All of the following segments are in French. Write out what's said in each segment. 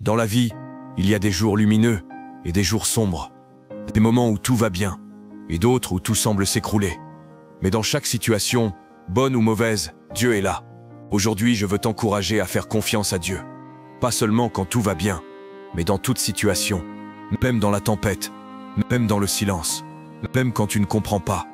Dans la vie, il y a des jours lumineux et des jours sombres. Des moments où tout va bien et d'autres où tout semble s'écrouler. Mais dans chaque situation, bonne ou mauvaise, Dieu est là. Aujourd'hui, je veux t'encourager à faire confiance à Dieu. Pas seulement quand tout va bien, mais dans toute situation. Même dans la tempête, même dans le silence, même quand tu ne comprends pas.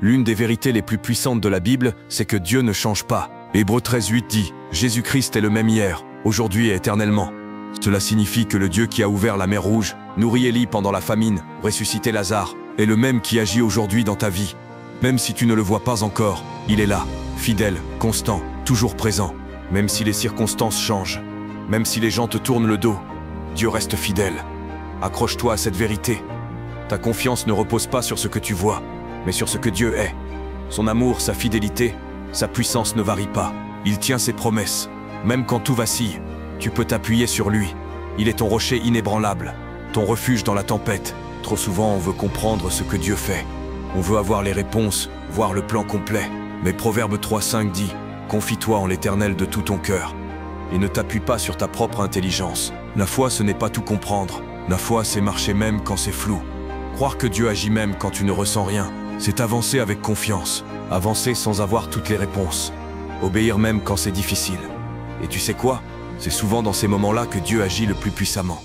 L'une des vérités les plus puissantes de la Bible, c'est que Dieu ne change pas. Hébreux 13:8 dit « Jésus-Christ est le même hier, aujourd'hui et éternellement ». Cela signifie que le Dieu qui a ouvert la mer Rouge, nourri Élie pendant la famine, ressuscité Lazare, est le même qui agit aujourd'hui dans ta vie. Même si tu ne le vois pas encore, il est là, fidèle, constant, toujours présent. Même si les circonstances changent, même si les gens te tournent le dos, Dieu reste fidèle. Accroche-toi à cette vérité. Ta confiance ne repose pas sur ce que tu vois, mais sur ce que Dieu est. Son amour, sa fidélité, sa puissance ne varient pas. Il tient ses promesses. Même quand tout vacille, tu peux t'appuyer sur lui. Il est ton rocher inébranlable, ton refuge dans la tempête. Trop souvent, on veut comprendre ce que Dieu fait. On veut avoir les réponses, voir le plan complet. Mais Proverbe 3:5 dit « Confie-toi en l'Éternel de tout ton cœur et ne t'appuie pas sur ta propre intelligence. » La foi, ce n'est pas tout comprendre. La foi, c'est marcher même quand c'est flou. Croire que Dieu agit même quand tu ne ressens rien. C'est avancer avec confiance. Avancer sans avoir toutes les réponses. Obéir même quand c'est difficile. Et tu sais quoi? C'est souvent dans ces moments-là que Dieu agit le plus puissamment.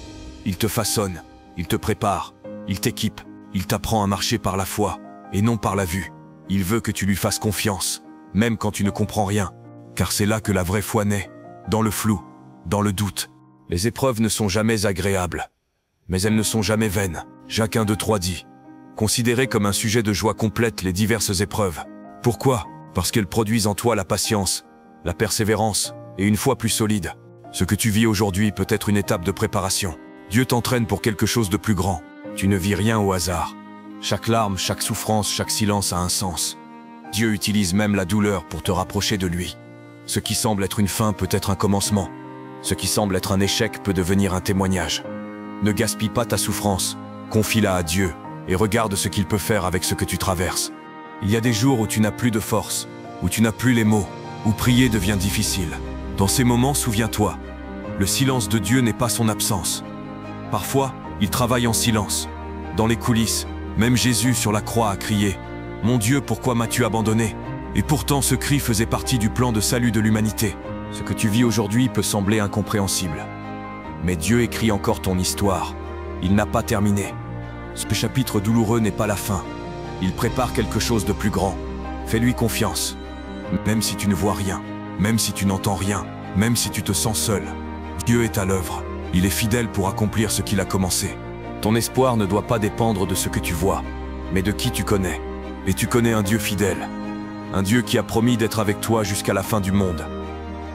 Il te façonne, il te prépare, il t'équipe, il t'apprend à marcher par la foi et non par la vue. Il veut que tu lui fasses confiance, même quand tu ne comprends rien. Car c'est là que la vraie foi naît, dans le flou, dans le doute. Les épreuves ne sont jamais agréables, mais elles ne sont jamais vaines. Jacques 1:2-3 dit « Considérez comme un sujet de joie complète les diverses épreuves. » Pourquoi? Parce qu'elles produisent en toi la patience, la persévérance et une foi plus solide. Ce que tu vis aujourd'hui peut être une étape de préparation. Dieu t'entraîne pour quelque chose de plus grand. Tu ne vis rien au hasard. Chaque larme, chaque souffrance, chaque silence a un sens. Dieu utilise même la douleur pour te rapprocher de lui. Ce qui semble être une fin peut être un commencement. Ce qui semble être un échec peut devenir un témoignage. Ne gaspille pas ta souffrance, confie-la à Dieu et regarde ce qu'il peut faire avec ce que tu traverses. Il y a des jours où tu n'as plus de force, où tu n'as plus les mots, où prier devient difficile. Dans ces moments, souviens-toi, le silence de Dieu n'est pas son absence. Parfois, il travaille en silence. Dans les coulisses, même Jésus sur la croix a crié « Mon Dieu, pourquoi m'as-tu abandonné ?» Et pourtant, ce cri faisait partie du plan de salut de l'humanité. Ce que tu vis aujourd'hui peut sembler incompréhensible. Mais Dieu écrit encore ton histoire. Il n'a pas terminé. Ce chapitre douloureux n'est pas la fin. Il prépare quelque chose de plus grand. Fais-lui confiance. Même si tu ne vois rien, même si tu n'entends rien, même si tu te sens seul, Dieu est à l'œuvre. Il est fidèle pour accomplir ce qu'il a commencé. Ton espoir ne doit pas dépendre de ce que tu vois, mais de qui tu connais. Et tu connais un Dieu fidèle. Un Dieu qui a promis d'être avec toi jusqu'à la fin du monde.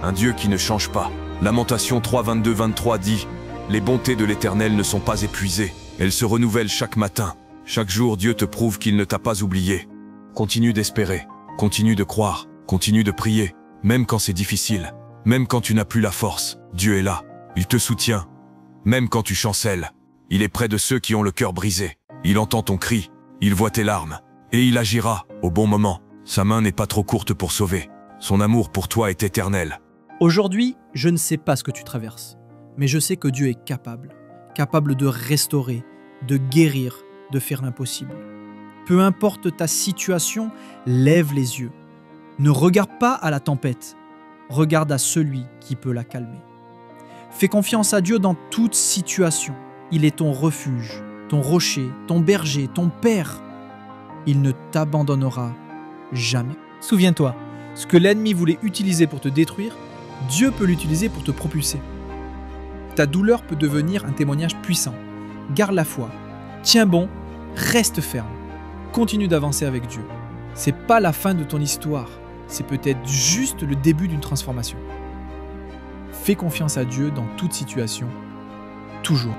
Un Dieu qui ne change pas. Lamentation 3:22-23 dit « Les bontés de l'Éternel ne sont pas épuisées. Elles se renouvellent chaque matin. Chaque jour, Dieu te prouve qu'il ne t'a pas oublié. » Continue d'espérer, continue de croire, continue de prier. Même quand c'est difficile, même quand tu n'as plus la force, Dieu est là. Il te soutient. Même quand tu chancelles, il est près de ceux qui ont le cœur brisé. Il entend ton cri, il voit tes larmes. Et il agira au bon moment. Sa main n'est pas trop courte pour sauver. Son amour pour toi est éternel. Aujourd'hui, je ne sais pas ce que tu traverses, mais je sais que Dieu est capable. Capable de restaurer, de guérir, de faire l'impossible. Peu importe ta situation, lève les yeux. Ne regarde pas à la tempête, regarde à celui qui peut la calmer. Fais confiance à Dieu dans toute situation. Il est ton refuge, ton rocher, ton berger, ton père. Il ne t'abandonnera jamais. Souviens-toi, ce que l'ennemi voulait utiliser pour te détruire, Dieu peut l'utiliser pour te propulser. Ta douleur peut devenir un témoignage puissant. Garde la foi, tiens bon, reste ferme. Continue d'avancer avec Dieu. C'est pas la fin de ton histoire, c'est peut-être juste le début d'une transformation. Fais confiance à Dieu dans toute situation, toujours.